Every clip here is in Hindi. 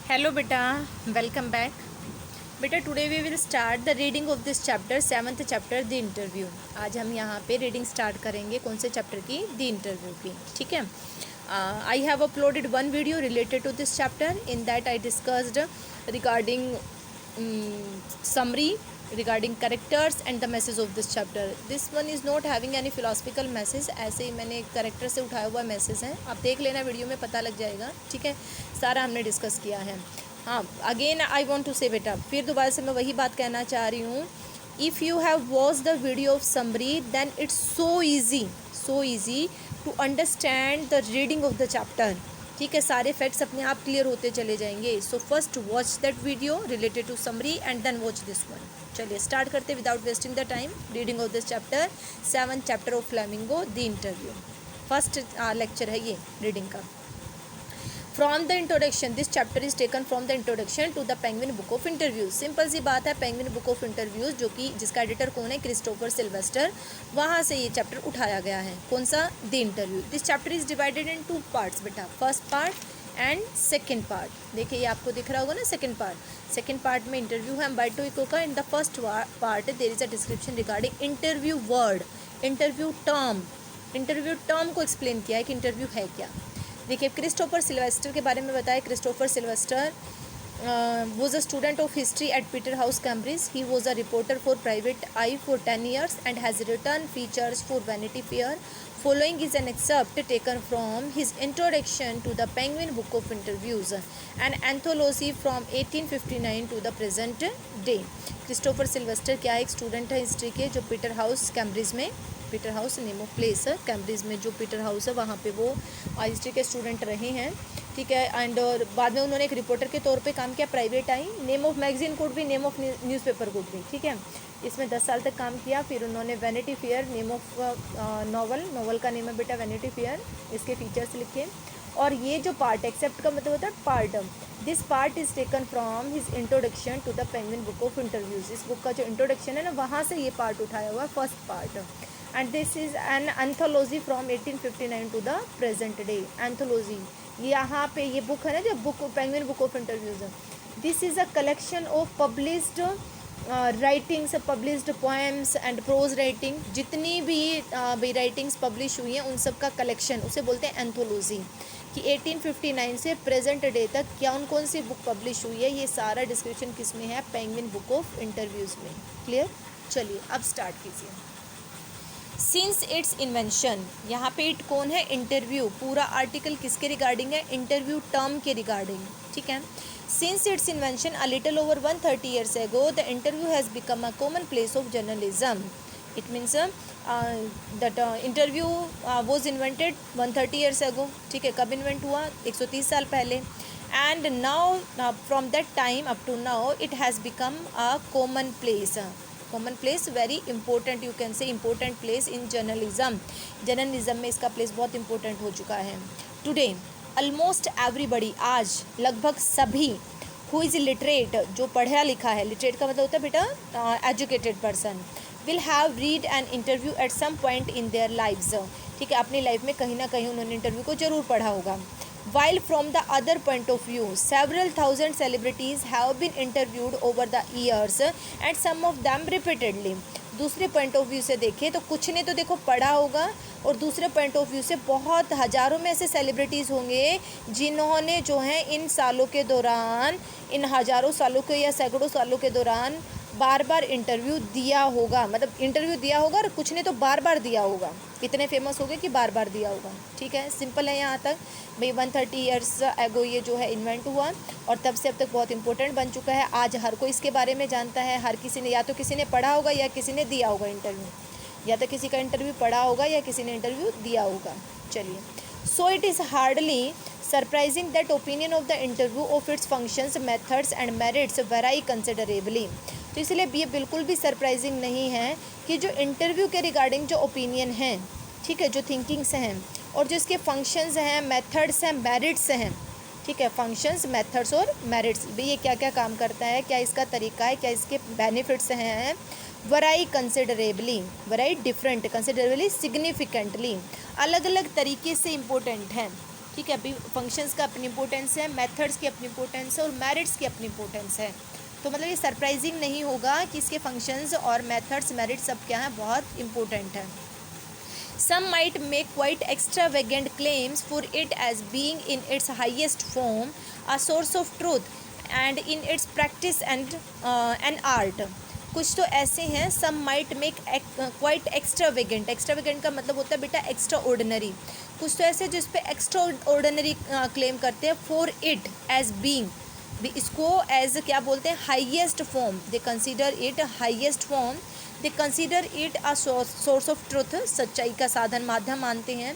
Hello beta, welcome back. बेटा today we will start the reading of this chapter 7th chapter the interview. आज हम यहाँ पे रीडिंग स्टार्ट करेंगे कौन से चैप्टर की, द इंटरव्यू की। ठीक है, I have uploaded one video related to this chapter. In that I discussed regarding summary regarding characters and the message of this chapter. This one is not having any philosophical message, ऐसे ही मैंने करेक्टर से उठाया हुआ मैसेज है, आप देख लेना वीडियो में पता लग जाएगा। ठीक है, सारा हमने डिस्कस किया है। हाँ, अगेन आई वॉन्ट टू से बेटा, फिर दोबारा से मैं वही बात कहना चाह रही हूँ। If you have watch the video of summary then it's so easy to understand the reading of the chapter. ठीक है, सारे फैक्ट्स अपने आप क्लियर होते चले जाएंगे। So first watch that video related to summary and then watch this one. चलिए स्टार्ट करते without wasting the time. Reading of this chapter 7th chapter of Flamingo the interview. First lecture है ये रीडिंग का। From the introduction, this chapter is taken from the introduction to the Penguin book of interviews. Simple सी बात है, पेंगुइन बुक ऑफ इंटरव्यूज जो कि जिसका एडिटर कौन है, क्रिस्टोफर सिल्वेस्टर, वहाँ से ये चैप्टर उठाया गया है। कौन सा, the interview. This chapter is divided in 2 parts बेटा, first part and second part. देखिए ये आपको दिख रहा होगा ना, सेकेंड पार्ट में इंटरव्यू है अम्बर्टो इको का। In the first part there is a description regarding interview word, interview term को एक्सप्लेन किया है कि इंटरव्यू है क्या। देखिए क्रिस्टोफर सिल्वेस्टर के बारे में बताया। Christopher Sylvester was a student of history at Peterhouse, Cambridge. He was a reporter for Private Eye for 10 years and has written features for Vanity Fair. Following is an excerpt taken from his introduction to the Penguin Book of Interviews, an anthology from 1859 to the present day. Christopher Sylvester क्या है, एक स्टूडेंट है हिस्ट्री के जो पीटर हाउस कैम्ब्रिज में, Peter house name of place है, कैम्ब्रिज में जो पीटर हाउस है वहाँ पे वो हिस्ट्री के स्टूडेंट रहे हैं। ठीक है, एंड बाद में उन्होंने एक रिपोर्टर के तौर पे काम किया। Private I name of magazine code भी, नेम ऑफ न्यूज़पेपर कोड भी। ठीक है, इसमें 10 साल तक काम किया। फिर उन्होंने vanity fair, name of novel का नेम है बेटा वैनिटी फेयर, इसके फीचर्स लिखे। और ये जो पार्ट, एक्सेप्ट का मतलब होता है part, this part is taken from his introduction to the Penguin book of interviews. इस बुक का जो इंट्रोडक्शन है ना, वहाँ से ये पार्ट उठाया हुआ है, first part. And this is an anthology from 1859 to the present day. Anthology, यहाँ पे ये बुक है ना, जो book Penguin book of interviews, this is a collection of published writings, published poems and prose writing, जितनी भी राइटिंग्स पब्लिश हुई हैं उन सब का कलेक्शन, उसे बोलते हैं एंथोलॉजी। कि 1859 से प्रेजेंट डे तक कौन सी बुक पब्लिश हुई है, ये सारा डिस्क्रिप्शन किस में है, पेंगुइन बुक ऑफ इंटरव्यूज़ में। क्लियर, चलिए अब स्टार्ट कीजिए। सिंस इट्स इन्वेंशन, यहाँ पे इट कौन है, इंटरव्यू। पूरा आर्टिकल किसके रिगार्डिंग है, इंटरव्यू टर्म के रिगार्डिंग। ठीक है, since it's invention a little over 130 years ago the interview has become a common place of journalism. It means that interview was invented 130 years ago. ठीक है, कब इन्वेंट हुआ, 130 साल पहले। And now from that time up to now it has become a common place, very important, you can say important place in journalism में इसका प्लेस बहुत इंपॉर्टेंट हो चुका है। टुडे ऑलमोस्ट एवरीबडी, आज लगभग सभी, हु इज़ लिटरेट, जो पढ़ा लिखा है, लिटरेट का मतलब होता है बेटा educated person, will have read an interview at some point in their lives. ठीक है, अपनी लाइफ में कहीं ना कहीं उन्होंने इंटरव्यू को जरूर पढ़ा होगा। While from the other point of view, several thousand celebrities have been interviewed over the years and some of them repeatedly. दूसरे पॉइंट ऑफ व्यू से देखें तो कुछ ने तो देखो पढ़ा होगा, और दूसरे पॉइंट ऑफ व्यू से बहुत हज़ारों में ऐसे सेलिब्रिटीज़ होंगे जिन्होंने जो है इन सालों के दौरान, इन हज़ारों सालों के या सैकड़ों सालों के दौरान बार बार इंटरव्यू दिया होगा। मतलब इंटरव्यू दिया होगा और कुछ ने तो बार बार दिया होगा, इतने फेमस हो गए कि बार बार दिया होगा। ठीक है, सिंपल है यहाँ तक भाई। 130 years एगो ये जो है इन्वेंट हुआ और तब से अब तक बहुत इंपॉर्टेंट बन चुका है। आज हर कोई इसके बारे में जानता है, हर किसी ने, या तो किसी ने पढ़ा होगा या किसी ने दिया होगा इंटरव्यू, या तो किसी का इंटरव्यू पढ़ा होगा या किसी ने इंटरव्यू दिया होगा। चलिए, so it is hardly surprising that opinion of the interview of its functions, methods and merits very considerably. तो इसलिए ये बिल्कुल भी सरप्राइजिंग नहीं है कि जो इंटरव्यू के रिगार्डिंग जो ओपिनियन हैं, ठीक है, जो थिंकिंग्स हैं और जो इसके फंक्शंस हैं, मेथड्स हैं, मेरिट्स हैं, ठीक है, फंक्शंस, मेथड्स और मेरिट्स, भाई ये क्या क्या काम करता है, क्या इसका तरीका है, क्या इसके बेनिफिट्स हैं, वराई कंसिडरेबली, वराई डिफरेंट, कंसिडरेबली, सिग्निफिकेंटली, अलग अलग तरीके से इम्पोर्टेंट हैं। ठीक है। अभी फंक्शंस का अपनी इंपॉर्टेंस है, मेथड्स की अपनी इंपॉर्टेंस है और मेरिट्स की अपनी इंपॉर्टेंस है। तो मतलब ये सरप्राइजिंग नहीं होगा कि इसके फंक्शंस और मेथड्स मेरिट्स सब क्या हैं, बहुत इंपॉर्टेंट है। Some might make quite extravagant claims for it as being in its highest form a source of truth and in its practice and an art. कुछ तो ऐसे हैं, some might make quite extravagant, extravagant का मतलब होता है बेटा extraordinary, कुछ तो ऐसे जो इस पर extraordinary claim करते हैं for it as being, इसको एज क्या बोलते हैं, highest form, they consider it highest form, they consider it a source of truth, सच्चाई का साधन माध्यम मानते हैं,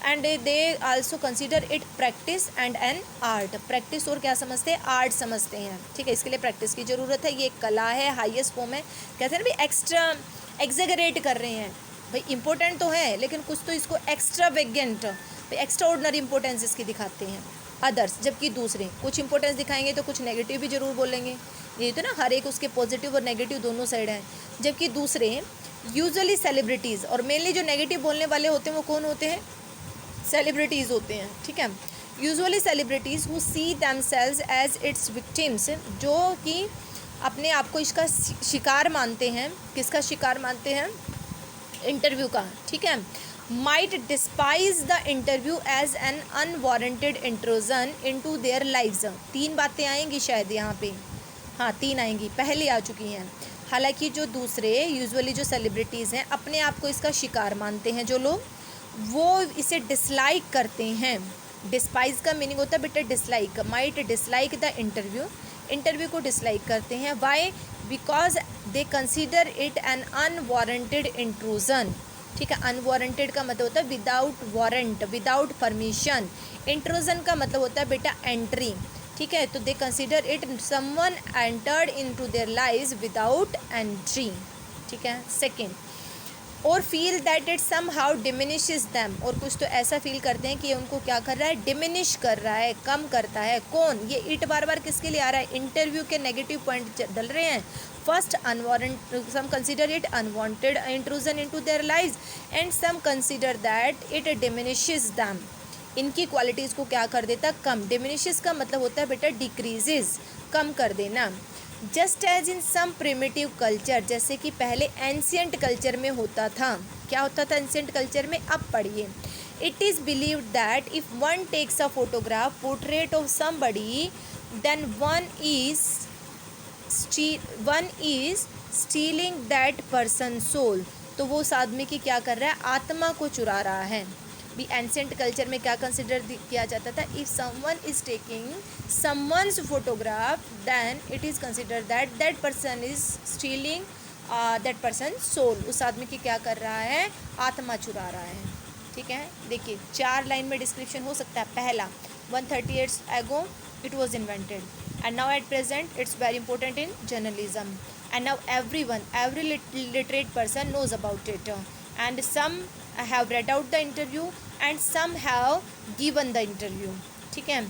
and they also consider it practice and an art, practice और क्या समझते हैं, आर्ट समझते हैं। ठीक है, इसके लिए प्रैक्टिस की ज़रूरत है, ये एक कला है, हाईएस्ट फॉर्म है। कहते हैं ना भाई एक्स्ट्रा एग्जेगरेट कर रहे हैं, भाई इंपॉर्टेंट तो है लेकिन कुछ तो इसको एक्स्ट्रा वेगेंट, एक्स्ट्रा ऑर्डिनरी इंपॉर्टेंस इसकी दिखाते हैं अदर्स, जबकि दूसरे कुछ इंपॉर्टेंस दिखाएंगे तो कुछ नेगेटिव भी जरूर बोलेंगे, ये तो ना हर एक उसके पॉजिटिव और नेगेटिव दोनों साइड हैं। जबकि दूसरे यूजुअली सेलिब्रिटीज़, और मेनली जो नेगेटिव बोलने वाले होते हैं वो कौन होते हैं, सेलिब्रिटीज़ होते हैं। ठीक है, usually celebrities who see themselves as its victims, जो कि अपने आप को इसका शिकार मानते हैं, किसका शिकार मानते हैं, इंटरव्यू का। ठीक है, might despise the interview as an unwarranted intrusion into their lives। 3 बातें आएंगी शायद यहाँ पे, हाँ 3 आएंगी, पहले आ चुकी हैं। हालांकि जो दूसरे यूजुअली जो सेलिब्रिटीज़ हैं अपने आप को इसका शिकार मानते हैं जो लोग, वो इसे डिसलाइक करते हैं। डिस्पाइज का मीनिंग होता है बेटा dislike, might dislike the interview, interview को डिसलाइक करते हैं। Why, because they consider it an unwarranted intrusion. ठीक है, अनवारंटेड का मतलब होता है without warrant, without permission. Intrusion का मतलब होता है बेटा एंट्री। ठीक है, तो they consider it someone entered into their lives without entry. ठीक है, सेकंड, और feel that it somehow diminishes them, और कुछ तो ऐसा फील करते हैं कि ये उनको क्या कर रहा है, डिमिनिश कर रहा है, कम करता है। कौन, ये इट बार बार किसके लिए आ रहा है, इंटरव्यू के नेगेटिव पॉइंट डल रहे हैं। First unwarranted, some consider it unwanted intrusion into their lives and some consider that it diminishes them, इनकी क्वालिटीज़ को क्या कर देता, कम। डिमिनिशेस का मतलब होता है बेटा डिक्रीजेस, कम कर देना। Just as in some primitive culture, जैसे कि पहले एंशियंट कल्चर में होता था। क्या होता था एंशियंट कल्चर में, अब पढ़िए। It is believed that if one takes a photograph portrait of somebody then one is stealing that person soul, तो वो उस आदमी की क्या कर रहा है, आत्मा को चुरा रहा है। भी एंशियंट कल्चर में क्या कंसिडर किया जाता था, if someone is taking someone's photograph then it is consider that person is stealing that person soul, उस आदमी की क्या कर रहा है, आत्मा चुरा रहा है। ठीक है, देखिए 4 लाइन में डिस्क्रिप्शन हो सकता है। पहला, 130 years ago it was invented and now at present it's very important in journalism and now every literate person knows about it and some have read out the interview and some have given the interview। ठीक है,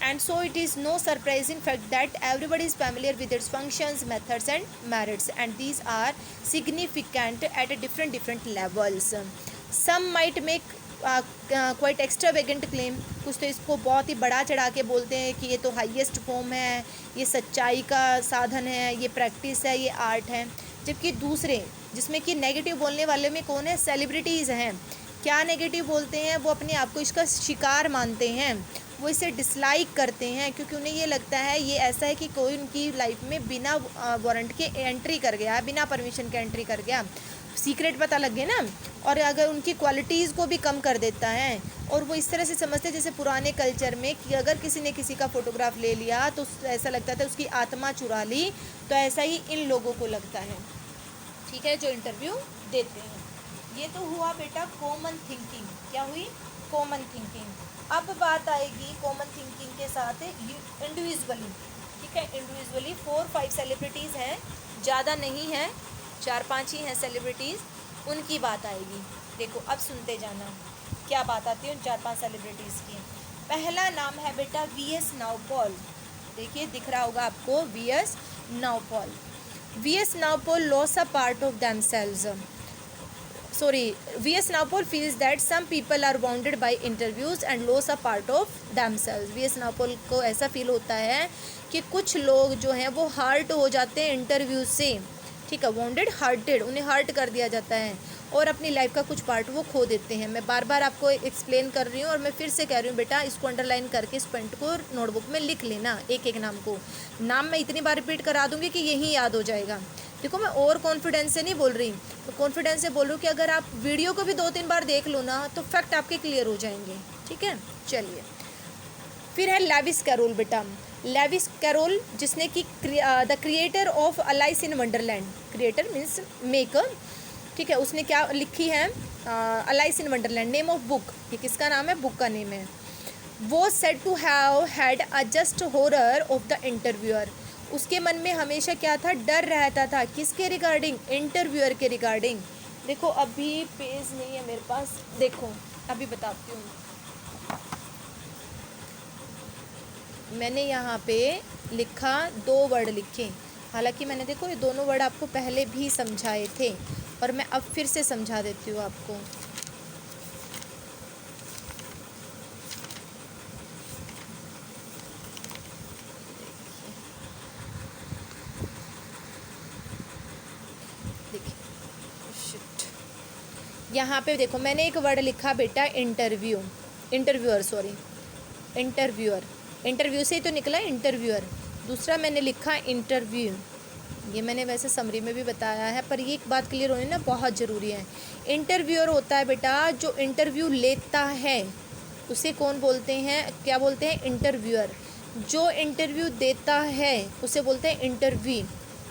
and so it is no surprising fact that everybody is familiar with its functions, methods and merits and these are significant at a different levels। some might make quite extravagant claim, कुछ तो इसको बहुत ही बढ़ा चढ़ा के बोलते हैं कि ये तो हाईएस्ट फॉर्म है, ये सच्चाई का साधन है, ये प्रैक्टिस है, ये आर्ट है। जबकि दूसरे जिसमें कि नेगेटिव बोलने वाले में कौन है, सेलिब्रिटीज़ हैं। क्या नेगेटिव बोलते हैं, वो अपने आप को इसका शिकार मानते हैं, वो इसे डिसलाइक करते हैं क्योंकि उन्हें ये लगता है ये ऐसा है कि कोई उनकी लाइफ में बिना वारंट के एंट्री कर गया, बिना परमिशन के एंट्री कर गया, सीक्रेट पता लग गया ना, और अगर उनकी क्वालिटीज़ को भी कम कर देता है। और वो इस तरह से समझते हैं जैसे पुराने कल्चर में कि अगर किसी ने किसी का फ़ोटोग्राफ ले लिया तो ऐसा लगता था उसकी आत्मा चुरा ली, तो ऐसा ही इन लोगों को लगता है। ठीक है, जो इंटरव्यू देते हैं। ये तो हुआ बेटा कॉमन थिंकिंग, क्या हुई, कॉमन थिंकिंग। अब बात आएगी कॉमन थिंकिंग के साथ इंडिविजुअली। ठीक है, इंडिविजुअली 4-5 सेलिब्रिटीज़ हैं, ज़्यादा नहीं हैं, 4-5 ही हैं सेलिब्रिटीज़, उनकी बात आएगी। देखो अब सुनते जाना क्या बात आती है उन 4-5 सेलिब्रिटीज़ की। पहला नाम है बेटा वी.एस. नायपॉल। देखिए दिख रहा होगा आपको, VS. Naipaul. VS. Naipaul loss a part of themselves. sorry, V.S. Naipaul feels that some people are wounded by interviews and lose a part of themselves. V.S. Naipaul को ऐसा फील होता है कि कुछ लोग जो हैं वो हर्ट हो जाते हैं इंटरव्यू से, ठीक है, wounded हार्टेड, उन्हें हर्ट कर दिया जाता है और अपनी लाइफ का कुछ पार्ट वो खो देते हैं। मैं बार बार आपको एक्सप्लेन कर रही हूँ और मैं फिर से कह रही हूँ बेटा, इसको अंडरलाइन करके इस पॉइंट को नोटबुक में लिख लेना, एक एक नाम को। नाम मैं इतनी बार रिपीट करा दूँगी कि यही याद हो जाएगा। देखो मैं और कॉन्फिडेंस से नहीं बोल रही, तो कॉन्फिडेंस से बोल रही हूँ कि अगर आप वीडियो को भी 2-3 बार देख लो ना तो फैक्ट आपके क्लियर हो जाएंगे, ठीक है। चलिए, फिर है लेविस कैरोल बेटा। लेविस कैरोल जिसने कि the creator of Alice in Wonderland, creator means maker, ठीक है, उसने क्या लिखी है, Alice in Wonderland, name of book, ये किसका नाम है, बुक का नेम है। वो said to have had a just horror of the interviewer, उसके मन में हमेशा क्या था, डर रहता था, किसके रिगार्डिंग, इंटरव्यूअर के रिगार्डिंग। देखो अभी पेज नहीं है मेरे पास, देखो अभी बताती हूँ। मैंने यहाँ पे लिखा 2 वर्ड लिखे, हालांकि मैंने देखो ये दोनों वर्ड आपको पहले भी समझाए थे और मैं अब फिर से समझा देती हूँ आपको। यहाँ पे देखो मैंने एक वर्ड लिखा बेटा interview, interviewer, sorry interviewer, interview से ही तो निकला इंटरव्यूअर। दूसरा मैंने लिखा इंटरव्यू, ये मैंने वैसे समरी में भी बताया है पर ये एक बात क्लियर होनी ना बहुत ज़रूरी है। इंटरव्यूअर होता है बेटा जो इंटरव्यू लेता है, उसे कौन बोलते हैं, क्या बोलते हैं, इंटरव्यूअर। जो इंटरव्यू देता है उसे बोलते हैं इंटरव्यू,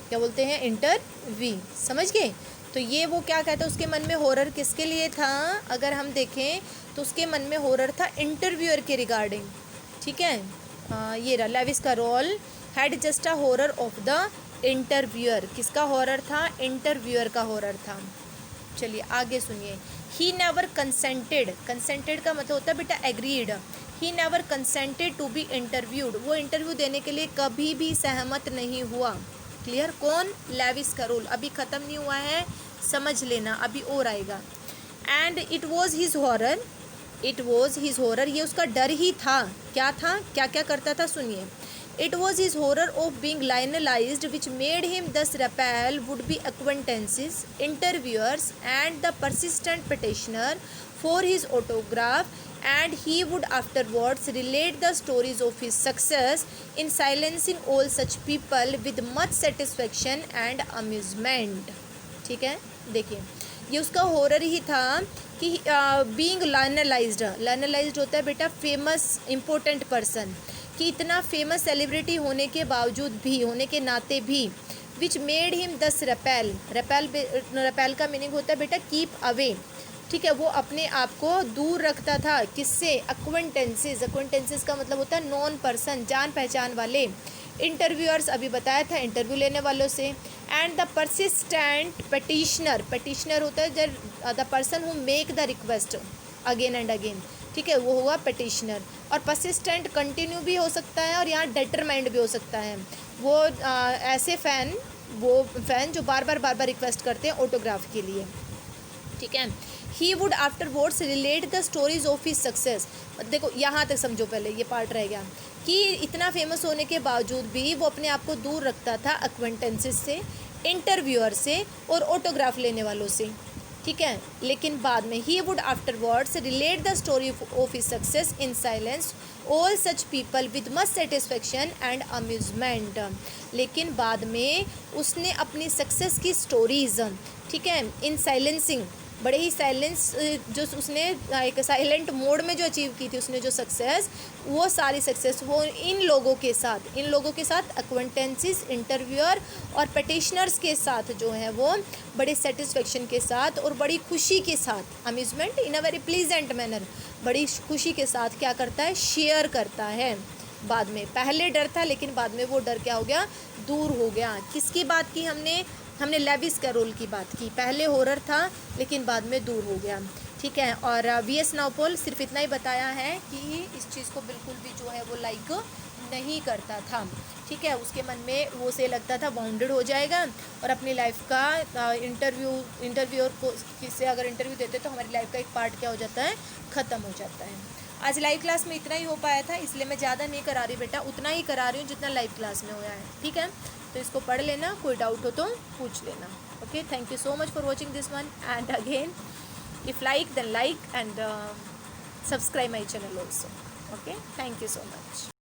क्या बोलते हैं, इंटरव्यू, समझ गए। तो ये वो क्या कहता है, उसके मन में हॉरर किसके लिए था, अगर हम देखें तो उसके मन में हॉरर था इंटरव्यूअर के रिगार्डिंग, ठीक है। ये रहा, Lewis Carroll had just a horror of the interviewer, किसका हॉरर था, इंटरव्यूअर का हॉरर था। चलिए आगे सुनिए। ही नेवर कंसेंटेड, कंसेंटेड का मतलब होता है बेटा agreed. He never consented to be interviewed, वो इंटरव्यू देने के लिए कभी भी सहमत नहीं हुआ। क्लियर, कौन, लेविस कैरोल। अभी ख़त्म नहीं हुआ है, समझ लेना, अभी और आएगा। And it was his horror, it was his horror, ये उसका डर ही था। क्या था, क्या क्या करता था, सुनिए। It was his horror of being lionized which made him thus repel would be acquaintances, interviewers and the persistent petitioner for his autograph, and he would afterwards relate the stories of his success in silencing all such people with much satisfaction and amusement। ठीक है, देखिए ये उसका हॉरर ही था कि बीइंग लाइनलाइज्ड, लाइनलाइज्ड होता है बेटा फेमस इंपॉर्टेंट पर्सन, कि इतना फेमस सेलिब्रिटी होने के बावजूद भी, होने के नाते भी, विच made him thus repel, repel, repel का मीनिंग होता है बेटा कीप अवे, ठीक है, वो अपने आप को दूर रखता था, किससे, अक्वेंटेंसेस, अक्वेंटेंसेस का मतलब होता है नॉन पर्सन, जान पहचान वाले। इंटरव्यूअर्स अभी बताया था, इंटरव्यू लेने वालों से। And the persistent petitioner, petitioner होता है the person who make the request again and again, ठीक है, वो हुआ पटिशनर। और परसिस्टेंट कंटिन्यू भी हो सकता है और यहाँ डिटरमाइंड भी हो सकता है। वो ऐसे फ़ैन, वो फ़ैन जो बार बार रिक्वेस्ट करते हैं ऑटोग्राफ के लिए, ठीक है। He would afterwards relate the stories of his success, देखो यहाँ तक समझो, पहले ये पार्ट रह गया कि इतना फेमस होने के बावजूद भी वो अपने आप को दूर रखता था अक्वेंटेंसेस से, इंटरव्यूअर से और ऑटोग्राफ लेने वालों से, ठीक है। लेकिन बाद में he would afterwards relate the story of his success in silence all such people with much satisfaction and amusement, लेकिन बाद में उसने अपनी सक्सेस की स्टोरीज, ठीक है, इन साइलेंसिंग, बड़े ही साइलेंस, जो उसने एक साइलेंट मोड में जो अचीव की थी उसने जो सक्सेस, वो सारी सक्सेस वो इन लोगों के साथ, इन लोगों के साथ अक्वेंटेंसेस, इंटरव्यूअर और पटिशनर्स के साथ जो है वो बड़े सेटिस्फेक्शन के साथ और बड़ी खुशी के साथ, amusement in a very pleasant manner, बड़ी खुशी के साथ क्या करता है, शेयर करता है। बाद में, पहले डर था लेकिन बाद में वो डर क्या हो गया, दूर हो गया। किसकी बात की हमने लेविस कैरोल की बात की, पहले हॉरर था लेकिन बाद में दूर हो गया, ठीक है। और वी.एस. नाइपॉल सिर्फ इतना ही बताया है कि इस चीज़ को बिल्कुल भी जो है वो लाइक नहीं करता था। ठीक है। उसके मन में वो से लगता था बाउंडेड हो जाएगा और अपनी लाइफ का इंटरव्यूअर को किससे अगर इंटरव्यू देते तो हमारी लाइफ का एक पार्ट क्या हो जाता है, ख़त्म हो जाता है। आज लाइव क्लास में इतना ही हो पाया था, इसलिए मैं ज़्यादा नहीं करा रही बेटा, उतना ही करा रही हूँ जितना लाइव क्लास में हुआ है, ठीक है। तो इसको पढ़ लेना, कोई डाउट हो तो पूछ लेना। Okay, thank you so much for watching this one and again if like then like and subscribe my channel also. Okay, thank you so much.